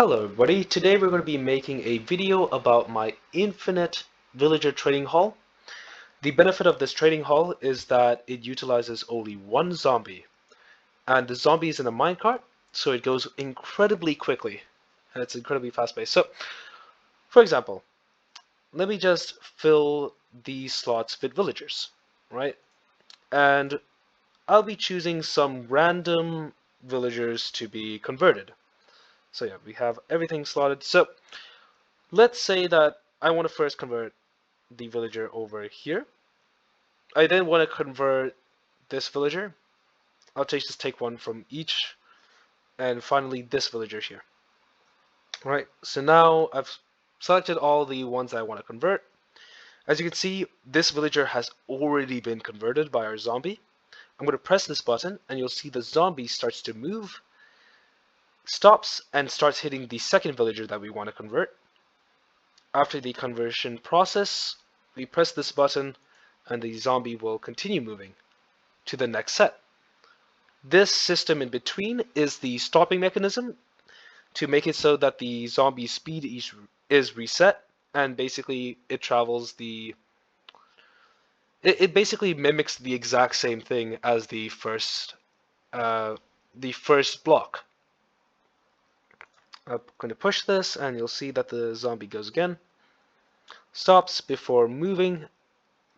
Hello everybody, today we're going to be making a video about my infinite villager trading hall. The benefit of this trading hall is that it utilizes only one zombie, and the zombie is in a minecart, so it goes incredibly quickly, and it's incredibly fast-paced. So, for example, let me just fill these slots with villagers, right? And I'll be choosing some random villagers to be converted. So yeah, we have everything slotted. So let's say that I want to first convert the villager over here. I then want to convert this villager. I'll just take one from each, and finally this villager here. All right, so now I've selected all the ones I want to convert. As you can see, this villager has already been converted by our zombie. I'm going to press this button, and you'll see the zombie starts to move, stops, and starts hitting the second villager that we want to convert. After the conversion process, we press this button, and the zombie will continue moving to the next set. This system in between is the stopping mechanism to make it so that the zombie speed is reset, and basically it travels it basically mimics the exact same thing as uh, the first block. I'm going to push this, and you'll see that the zombie goes again, stops before moving,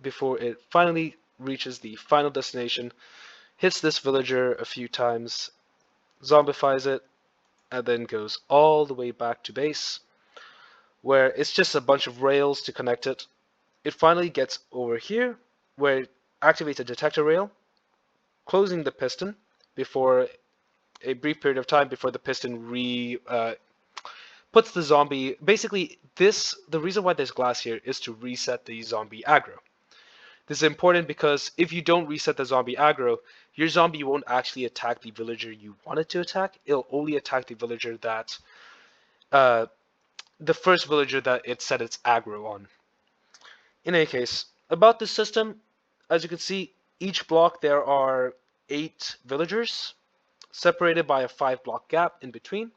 before it finally reaches the final destination, hits this villager a few times, zombifies it, and then goes all the way back to base, where it's just a bunch of rails to connect it. It finally gets over here, where it activates a detector rail, closing the piston before a brief period of time before the piston puts the zombie. Basically, the reason why there's glass here is to reset the zombie aggro. This is important because if you don't reset the zombie aggro, your zombie won't actually attack the villager you want it to attack. It'll only attack the villager that the first villager that it set its aggro on. In any case, about this system, as you can see, each block there are 8 villagers, separated by a 5-block gap in between.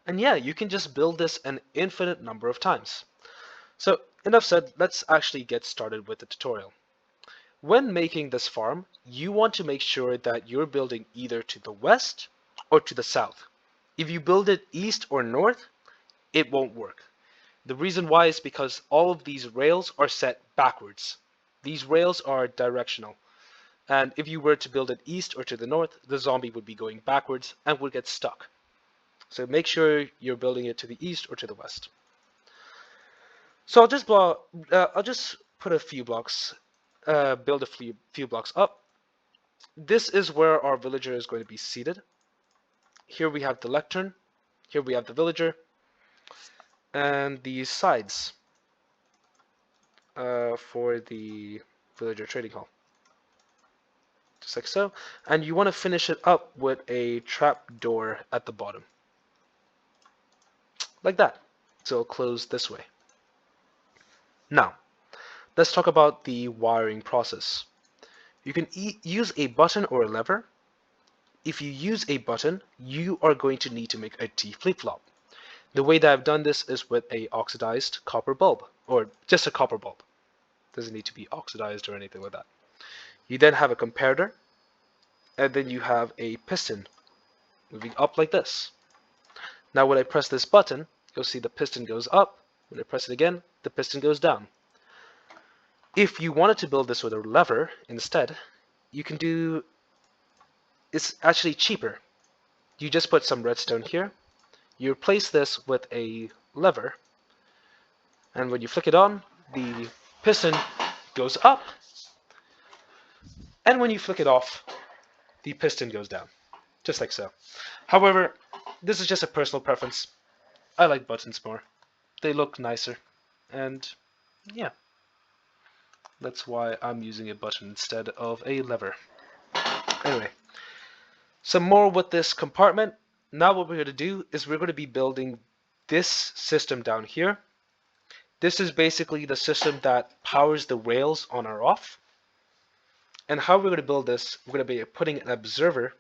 And yeah, you can just build this an infinite number of times. So, enough said, let's actually get started with the tutorial. When making this farm, you want to make sure that you're building either to the west or to the south. If you build it east or north, it won't work. The reason why is because all of these rails are set backwards. These rails are directional. And if you were to build it east or to the north, the zombie would be going backwards and would get stuck. So make sure you're building it to the east or to the west. So I'll just put a few blocks, build a few blocks up. This is where our villager is going to be seated. Here we have the lectern. Here we have the villager. And the sides for the villager trading hall. Just like so. And you want to finish it up with a trap door at the bottom. Like that. So it'll close this way. Now, let's talk about the wiring process. You can use a button or a lever. If you use a button, you are going to need to make a T flip-flop. The way that I've done this is with a oxidized copper bulb, or just a copper bulb. Doesn't need to be oxidized or anything like that. You then have a comparator, and then you have a piston moving up like this. Now when I press this button, you'll see the piston goes up. When I press it again, the piston goes down. If you wanted to build this with a lever instead, you can do, it's actually cheaper. You just put some redstone here, you replace this with a lever, and when you flick it on, the piston goes up, and when you flick it off, the piston goes down, just like so. However, this is just a personal preference. I like buttons more. They look nicer, and yeah, that's why I'm using a button instead of a lever. Anyway, some more with this compartment. Now what we're going to do is we're going to be building this system down here. This is basically the system that powers the rails on or off. And how we're going to build this, we're going to be putting an observer,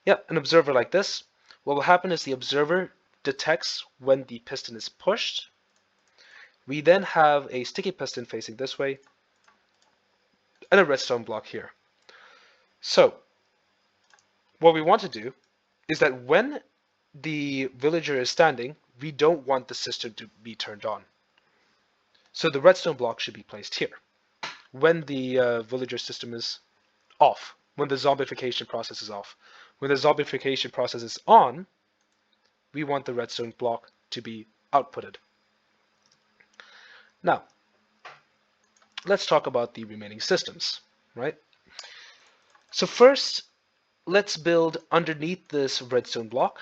an observer like this, what will happen is the observer detects when the piston is pushed. We then have a sticky piston facing this way and a redstone block here. So what we want to do is that when the villager is standing, we don't want the system to be turned on. So the redstone block should be placed here when the villager system is off, when the zombification process is off. When the zombification process is on, we want the redstone block to be outputted. Now, let's talk about the remaining systems, right? So first, let's build underneath this redstone block,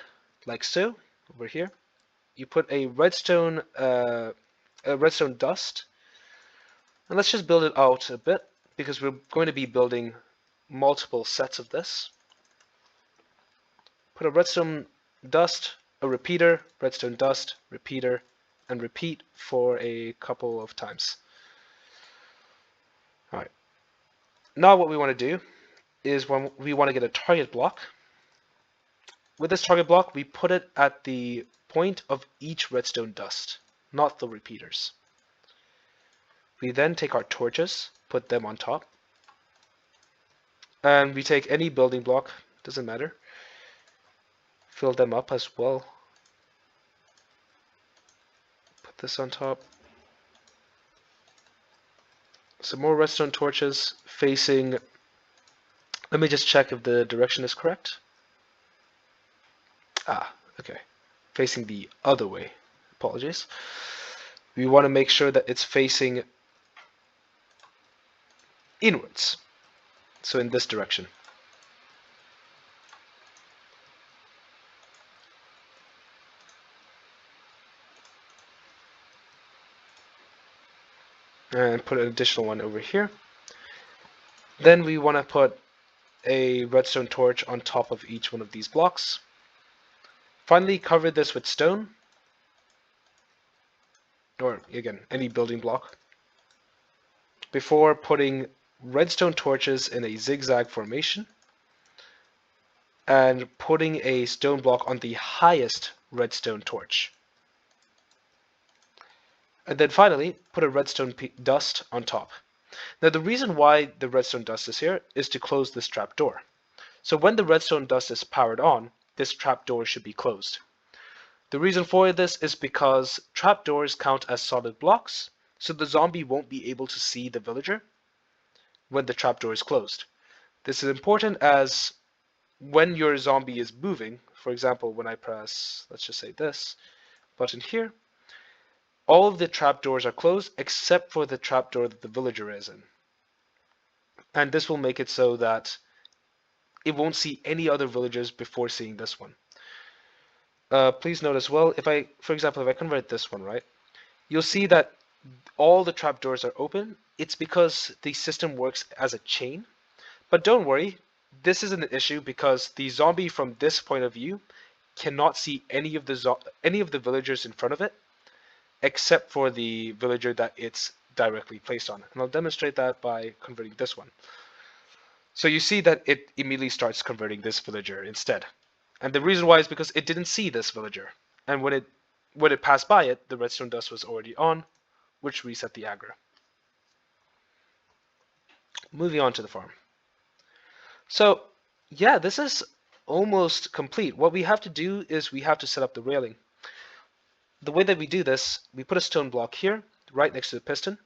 like so, over here. You put a redstone dust, and let's just build it out a bit because we're going to be building multiple sets of this. Put a redstone dust, a repeater, redstone dust, repeater, and repeat for a couple of times. All right. Now what we want to do is when we want to get a target block. With this target block, we put it at the point of each redstone dust, not the repeaters. We then take our torches, put them on top, and we take any building block, doesn't matter, fill them up as well. Put this on top. Some more redstone torches facing, let me just check if the direction is correct. Okay, facing the other way, apologies. We want to make sure that it's facing inwards, so in this direction. And put an additional one over here. Then we want to put a redstone torch on top of each one of these blocks. Finally, cover this with stone, or again, any building block, before putting redstone torches in a zigzag formation and putting a stone block on the highest redstone torch. And then finally, put a redstone dust on top. Now the reason why the redstone dust is here is to close this trap door. So when the redstone dust is powered on, this trap door should be closed. The reason for this is because trapdoors count as solid blocks, so the zombie won't be able to see the villager when the trapdoor is closed. This is important as when your zombie is moving, for example, when I press, let's just say this button here, all of the trapdoors are closed except for the trapdoor that the villager is in. And this will make it so that it won't see any other villagers before seeing this one. Please note as well, for example, if I convert this one, right, you'll see that all the trapdoors are open. It's because the system works as a chain. But don't worry, this isn't an issue because the zombie from this point of view cannot see any of the villagers in front of it, except for the villager that it's directly placed on. And I'll demonstrate that by converting this one. So you see that it immediately starts converting this villager instead. And the reason why is because it didn't see this villager. And when it passed by it, the redstone dust was already on, which reset the aggro. Moving on to the farm. So yeah, this is almost complete. What we have to do is we have to set up the railing. The way that we do this, we put a stone block here, right next to the piston,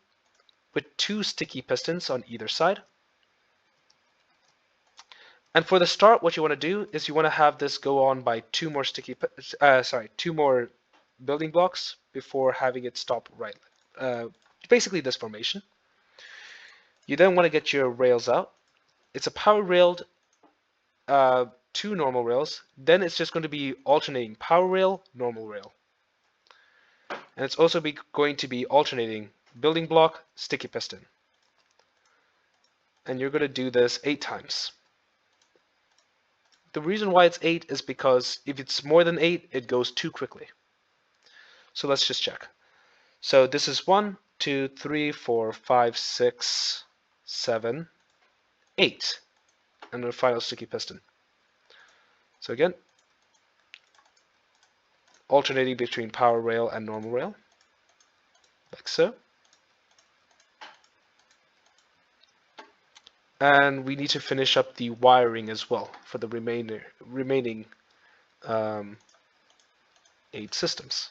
with 2 sticky pistons on either side. And for the start, what you want to do is you want to have this go on by 2 more 2 more building blocks before having it stop right. Basically this formation. You then want to get your rails out. It's a power railed, 2 normal rails. Then it's just going to be alternating power rail, normal rail. And it's also going to be alternating building block, sticky piston. And you're going to do this 8 times. The reason why it's 8 is because if it's more than 8, it goes too quickly. So let's just check. So this is 1, 2, 3, 4, 5, 6, 7, 8. And the final sticky piston. So again, alternating between power rail and normal rail, like so. And we need to finish up the wiring as well for the remaining 8 systems.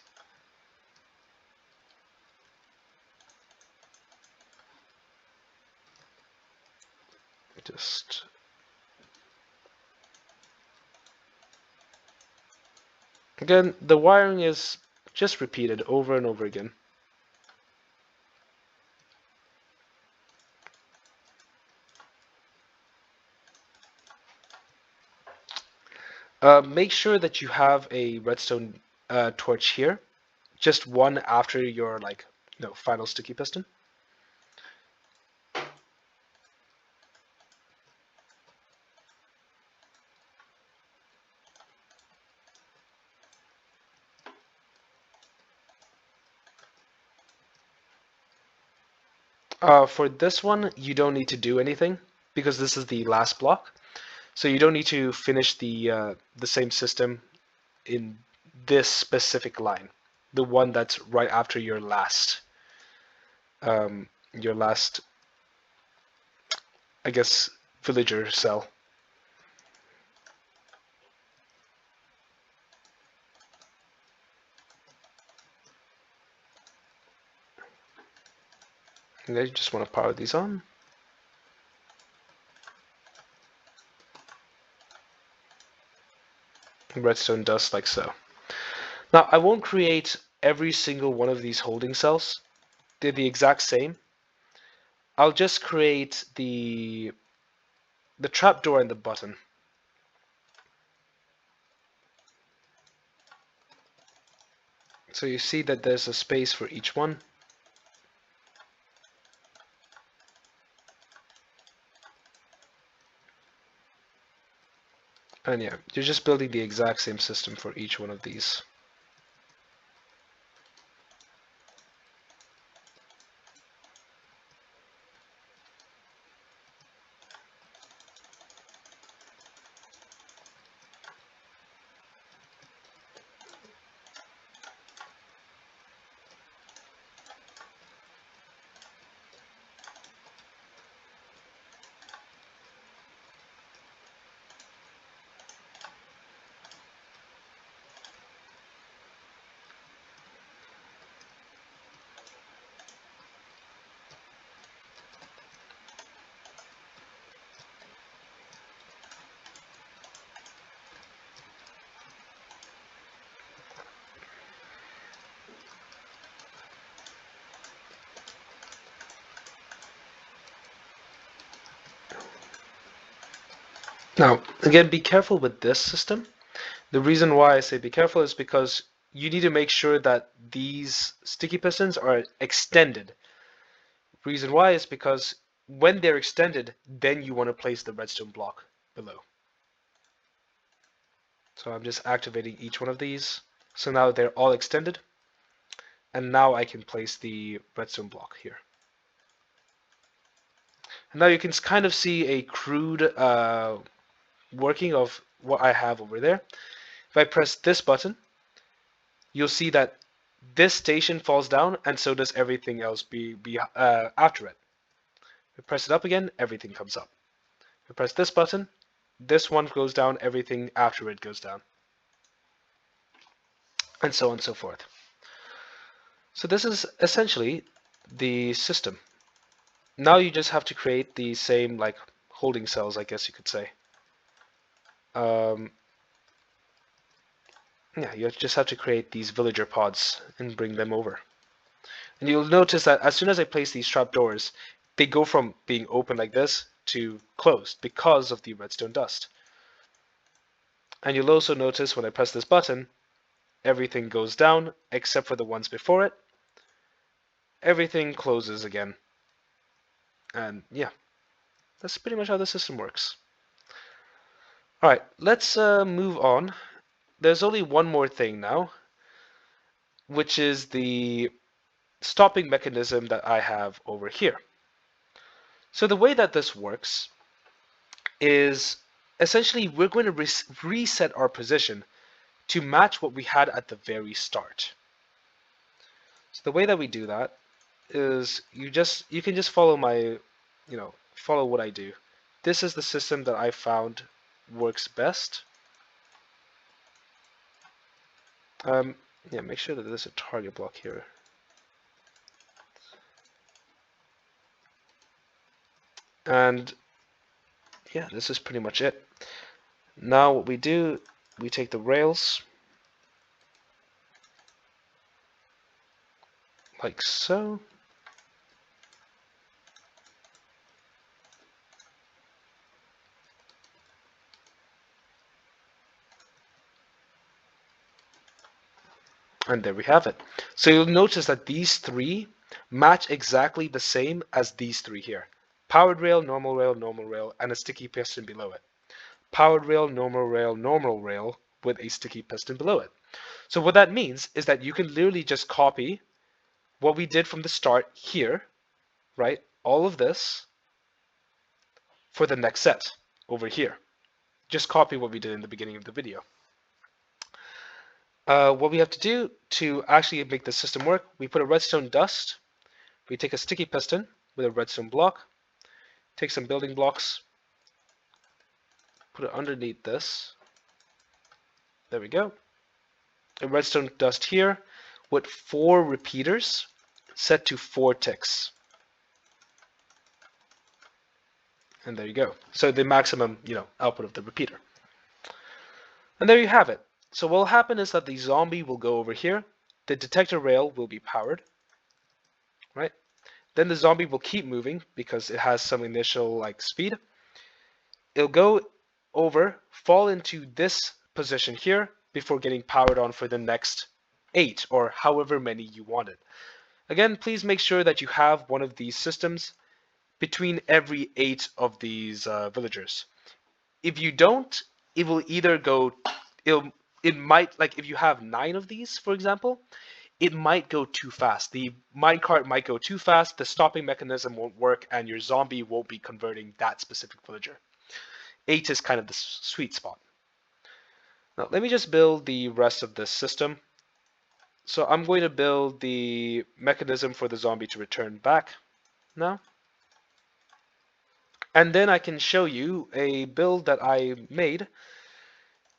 Just again, the wiring is just repeated over and over again. Make sure that you have a redstone torch here, just one after your final sticky piston. For this one, you don't need to do anything because this is the last block. So you don't need to finish the same system in this specific line, the one that's right after your last, I guess, villager cell. And then you just want to power these on. Redstone dust like so. Now I won't create every single one of these holding cells. They're the exact same. I'll just create the trapdoor and the button. So you see that there's a space for each one. And yeah, you're just building the exact same system for each one of these. Now, again, be careful with this system. The reason why I say be careful is because you need to make sure that these sticky pistons are extended. Reason why is because when they're extended, then you want to place the redstone block below. So I'm just activating each one of these. So now they're all extended. And now I can place the redstone block here. And now you can kind of see a crude working of what I have over there. If I press this button, you'll see that this station falls down, and so does everything else after it. If I press it up again, everything comes up. If I press this button, this one goes down, everything after it goes down. And so on and so forth. So this is essentially the system. Now you just have to create the same holding cells, I guess you could say. Yeah, you just have to create these villager pods and bring them over. And you'll notice that as soon as I place these trapdoors, they go from being open like this to closed because of the redstone dust. And you'll also notice when I press this button, everything goes down except for the ones before it. Everything closes again. And yeah, that's pretty much how the system works. Alright, let's move on. There's only one more thing now, which is the stopping mechanism that I have over here. So the way that this works is essentially we're going to reset our position to match what we had at the very start. So the way that we do that is you can just follow my, follow what I do. This is the system that I found works best. Yeah, make sure that there's a target block here. And yeah, this is pretty much it. Now what we do, we take the rails like so. And there we have it. So you'll notice that these three match exactly the same as these three here. Powered rail, normal rail, and a sticky piston below it. Powered rail, normal rail with a sticky piston below it. So what that means is that you can literally just copy what we did from the start here, right? All of this for the next set over here. Just copy what we did in the beginning of the video. What we have to do to actually make the system work, we put a redstone dust, we take a sticky piston with a redstone block, take some building blocks, put it underneath this. There we go. A redstone dust here with 4 repeaters set to 4 ticks. And there you go. So the maximum, output of the repeater. And there you have it. So what will happen is that the zombie will go over here. The detector rail will be powered, right? Then the zombie will keep moving because it has some initial speed. It'll go over, fall into this position here before getting powered on for the next 8 or however many you wanted. Again, please make sure that you have one of these systems between every 8 of these villagers. If you don't, it will either go, it might, if you have 9 of these, for example, it might go too fast. The minecart might go too fast, the stopping mechanism won't work, and your zombie won't be converting that specific villager. 8 is kind of the sweet spot. Now, let me just build the rest of this system. So I'm going to build the mechanism for the zombie to return back now. And then I can show you a build that I made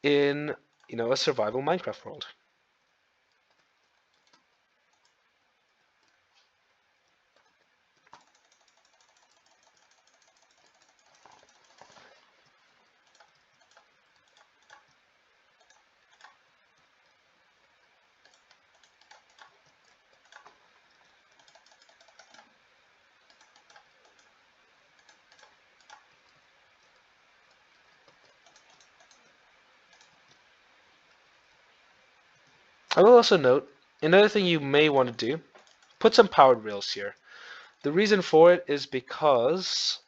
in, a survival Minecraft world. I will also note, another thing you may want to do, put some powered rails here. The reason for it is because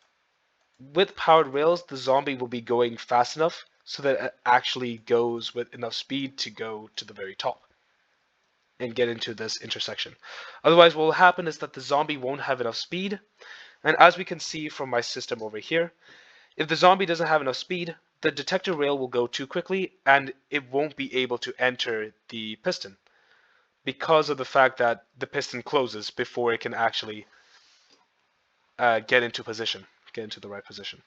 with powered rails, the zombie will be going fast enough so that it actually goes with enough speed to go to the very top and get into this intersection. Otherwise, what will happen is that the zombie won't have enough speed. And as we can see from my system over here, if the zombie doesn't have enough speed, the detector rail will go too quickly and it won't be able to enter the piston because of the fact that the piston closes before it can actually get into the right position.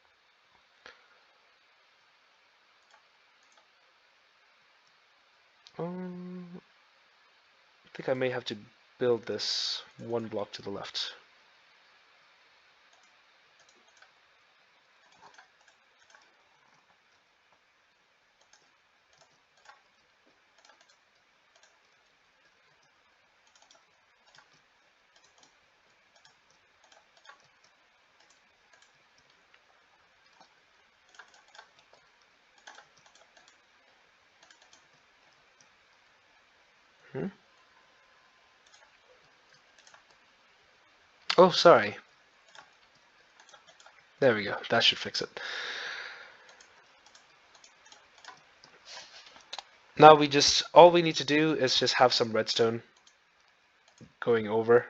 I think I may have to build this one block to the left. Oh, sorry. There we go. That should fix it. Now all we need to do is just have some redstone going over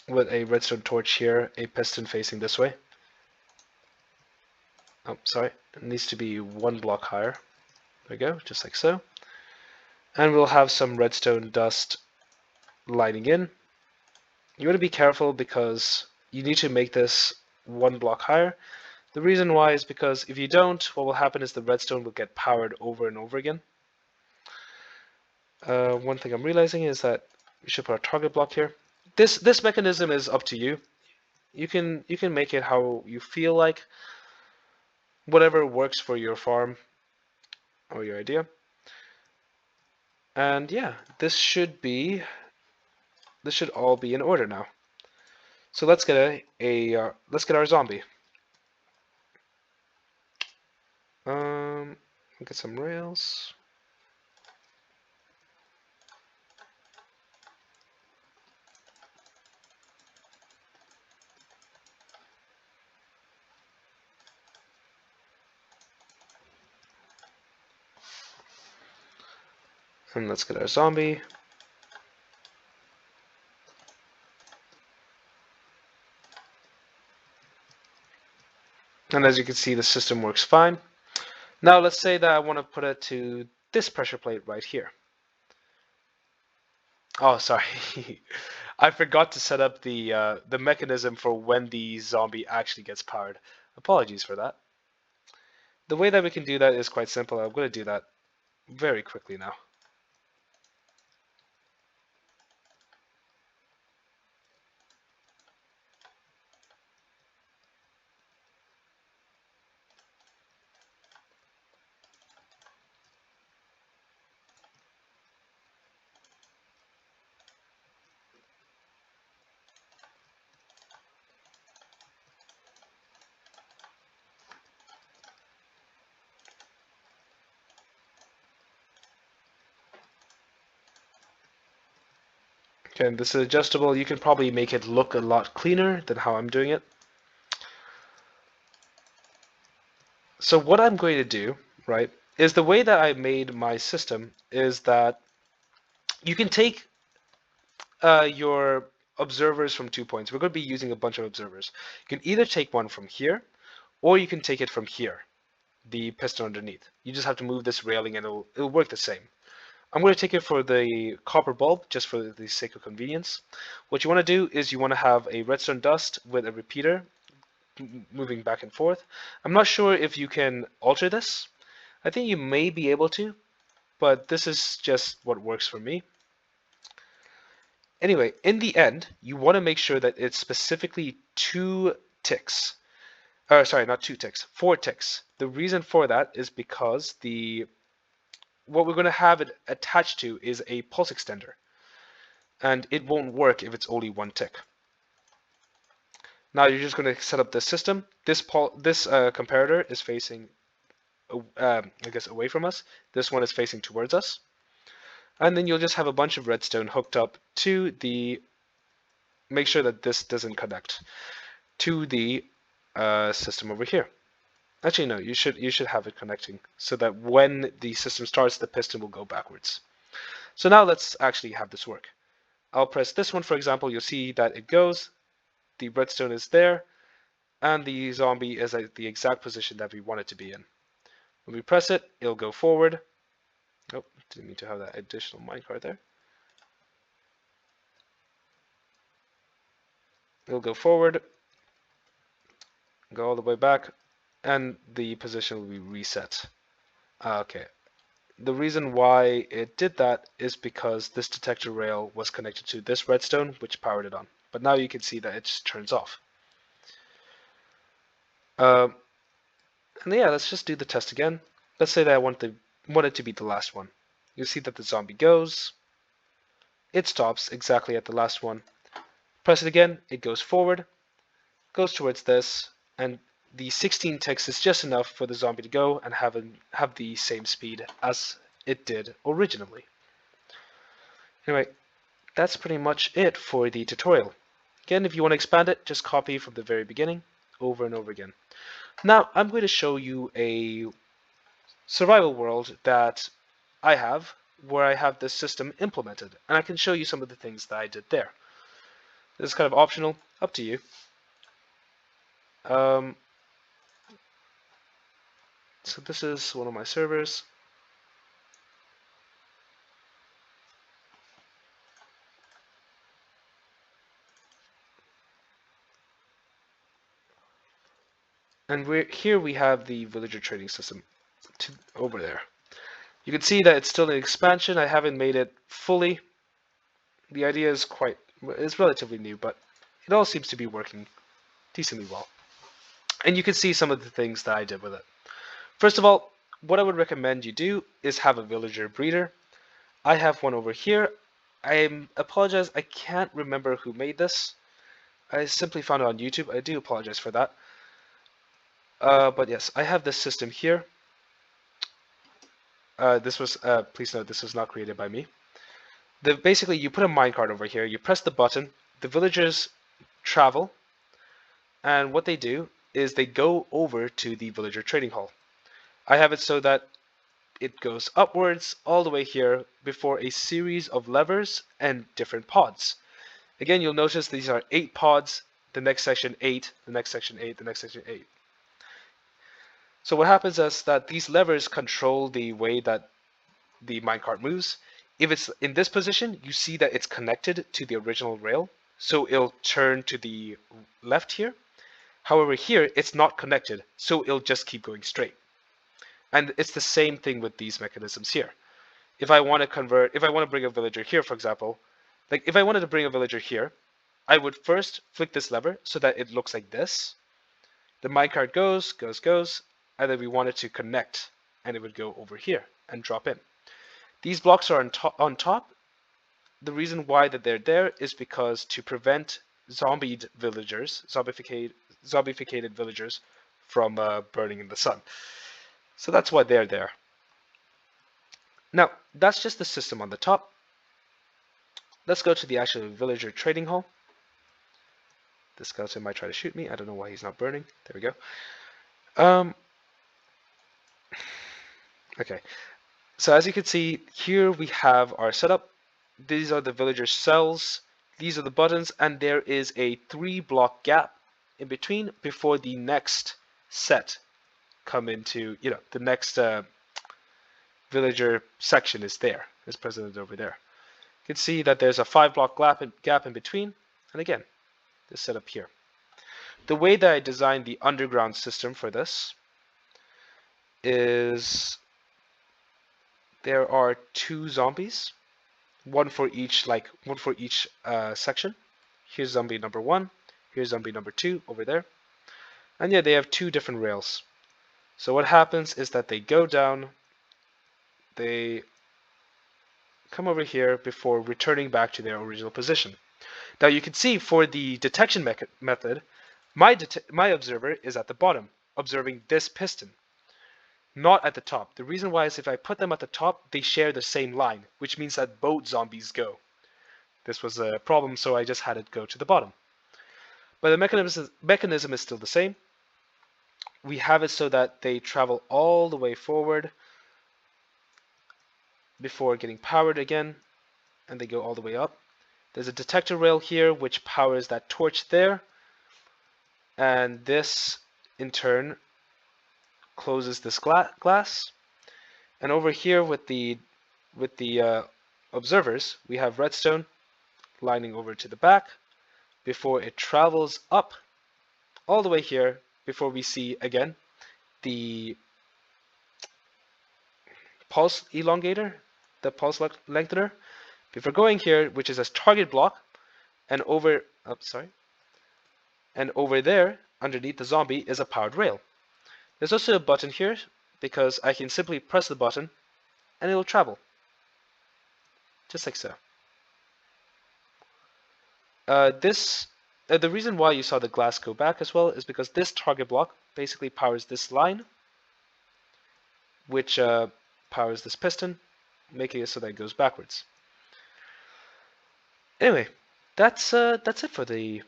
with a redstone torch here, a piston facing this way. Oh, sorry. It needs to be one block higher. There we go, just like so. And we'll have some redstone dust lining in. You want to be careful because you need to make this one block higher. The reason why is because if you don't, what will happen is the redstone will get powered over and over again. One thing I'm realizing is that we should put a target block here. This mechanism is up to you. You can make it how you feel like, whatever works for your farm or your idea. And yeah, this should all be in order now. So let's get let's get our zombie. Get some rails. And let's get our zombie. And as you can see, the system works fine. Now let's say that I want to put it to this pressure plate right here. Oh, sorry. I forgot to set up the mechanism for when the zombie actually gets powered. Apologies for that. The way that we can do that is quite simple. I'm going to do that very quickly now. Okay, and this is adjustable. You can probably make it look a lot cleaner than how I'm doing it. So what I'm going to do, right, is the way that I made my system is that you can take your observers from 2 points. We're going to be using a bunch of observers. You can either take one from here, or you can take it from here, the piston underneath. You just have to move this railing and it'll work the same. I'm going to take it for the copper bulb, just for the sake of convenience. What you want to do is you want to have a redstone dust with a repeater moving back and forth. I'm not sure if you can alter this. I think you may be able to, but this is just what works for me. Anyway, in the end, you want to make sure that it's specifically 2 ticks. Sorry, not 2 ticks, 4 ticks. The reason for that is because what we're going to have it attached to is a pulse extender, and it won't work if it's only 1 tick. Now you're just going to set up the system. This comparator is facing, I guess, away from us. This one is facing towards us. And then you'll just have a bunch of redstone hooked up to make sure that this doesn't connect to the system over here. Actually, no, you should have it connecting so that when the system starts, the piston will go backwards. So now let's actually have this work. I'll press this one, for example. You'll see that it goes. The redstone is there, and the zombie is at the exact position that we want it to be in. When we press it, it'll go forward. Oh, didn't mean to have that additional minecart there. It'll go forward, go all the way back, and the position will be reset. Okay. The reason why it did that is because this detector rail was connected to this redstone, which powered it on. But now you can see that it just turns off. And yeah, let's just do the test again. Let's say that I want it to be the last one. You see that the zombie goes. It stops exactly at the last one. Press it again, it goes forward, goes towards this, and the 16 ticks is just enough for the zombie to go and have the same speed as it did originally. Anyway, that's pretty much it for the tutorial. Again, if you want to expand it, just copy from the very beginning over and over again. Now, I'm going to show you a survival world that I have where I have this system implemented, and I can show you some of the things that I did there. This is kind of optional, up to you. So this is one of my servers. And here we have the villager trading system over there. You can see that it's still in expansion. I haven't made it fully. The idea is relatively new, but it all seems to be working decently well. And you can see some of the things that I did with it. First of all, what I would recommend you do is have a villager breeder. I have one over here. I apologize, I can't remember who made this. I simply found it on YouTube. I do apologize for that. But yes, I have this system here. Please note, this was not created by me. Basically, you put a minecart over here, you press the button, the villagers travel, and what they do is they go over to the villager trading hall. I have it so that it goes upwards all the way here before a series of levers and different pods. Again, you'll notice these are 8 pods, the next section 8, the next section 8, the next section 8. So what happens is that these levers control the way that the minecart moves. If it's in this position, you see that it's connected to the original rail, so it'll turn to the left here. However, here it's not connected, so it'll just keep going straight. And it's the same thing with these mechanisms here. If I want to bring a villager here, for example, like if I wanted to bring a villager here, I would first flick this lever so that it looks like this. The minecart goes, and then we want it to connect, and it would go over here and drop in. These blocks are on top. The reason why that they're there is because to prevent zombificated villagers from burning in the sun. So that's why they're there. Now, that's just the system on the top. Let's go to the actual villager trading hall. This skeleton might try to shoot me. I don't know why he's not burning. There we go. Okay. So as you can see, here we have our setup. These are the villager cells. These are the buttons, and there is a 3-block gap in between before the next set come into, the next villager section is presented over there. You can see that there's a 5-block gap in between, and again, this setup here. The way that I designed the underground system for this is there are 2 zombies, one for each section. Here's zombie number 1, here's zombie number 2 over there, and yeah, they have 2 different rails. So what happens is that they go down, they come over here before returning back to their original position. Now you can see for the detection method, my observer is at the bottom, observing this piston, not at the top. The reason why is if I put them at the top, they share the same line, which means that both zombies go. This was a problem, so I just had it go to the bottom. But the mechanism is still the same. We have it so that they travel all the way forward before getting powered again, and they go all the way up. There's a detector rail here which powers that torch there, and this in turn closes this glass. And over here with the observers, we have redstone lining over to the back before it travels up all the way here before we see again the pulse elongator, the pulse lengthener, before going here, which is a target block, and over there underneath the zombie is a powered rail. There's also a button here because I can simply press the button and it will travel just like so. The reason why you saw the glass go back as well is because this target block basically powers this line, which powers this piston, making it so that it goes backwards. Anyway, that's it for the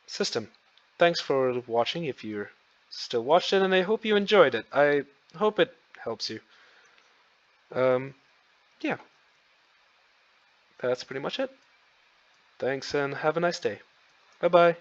system. Thanks for watching if you're still watched it, and I hope you enjoyed it. I hope it helps you. Yeah, that's pretty much it. Thanks and have a nice day. Bye bye.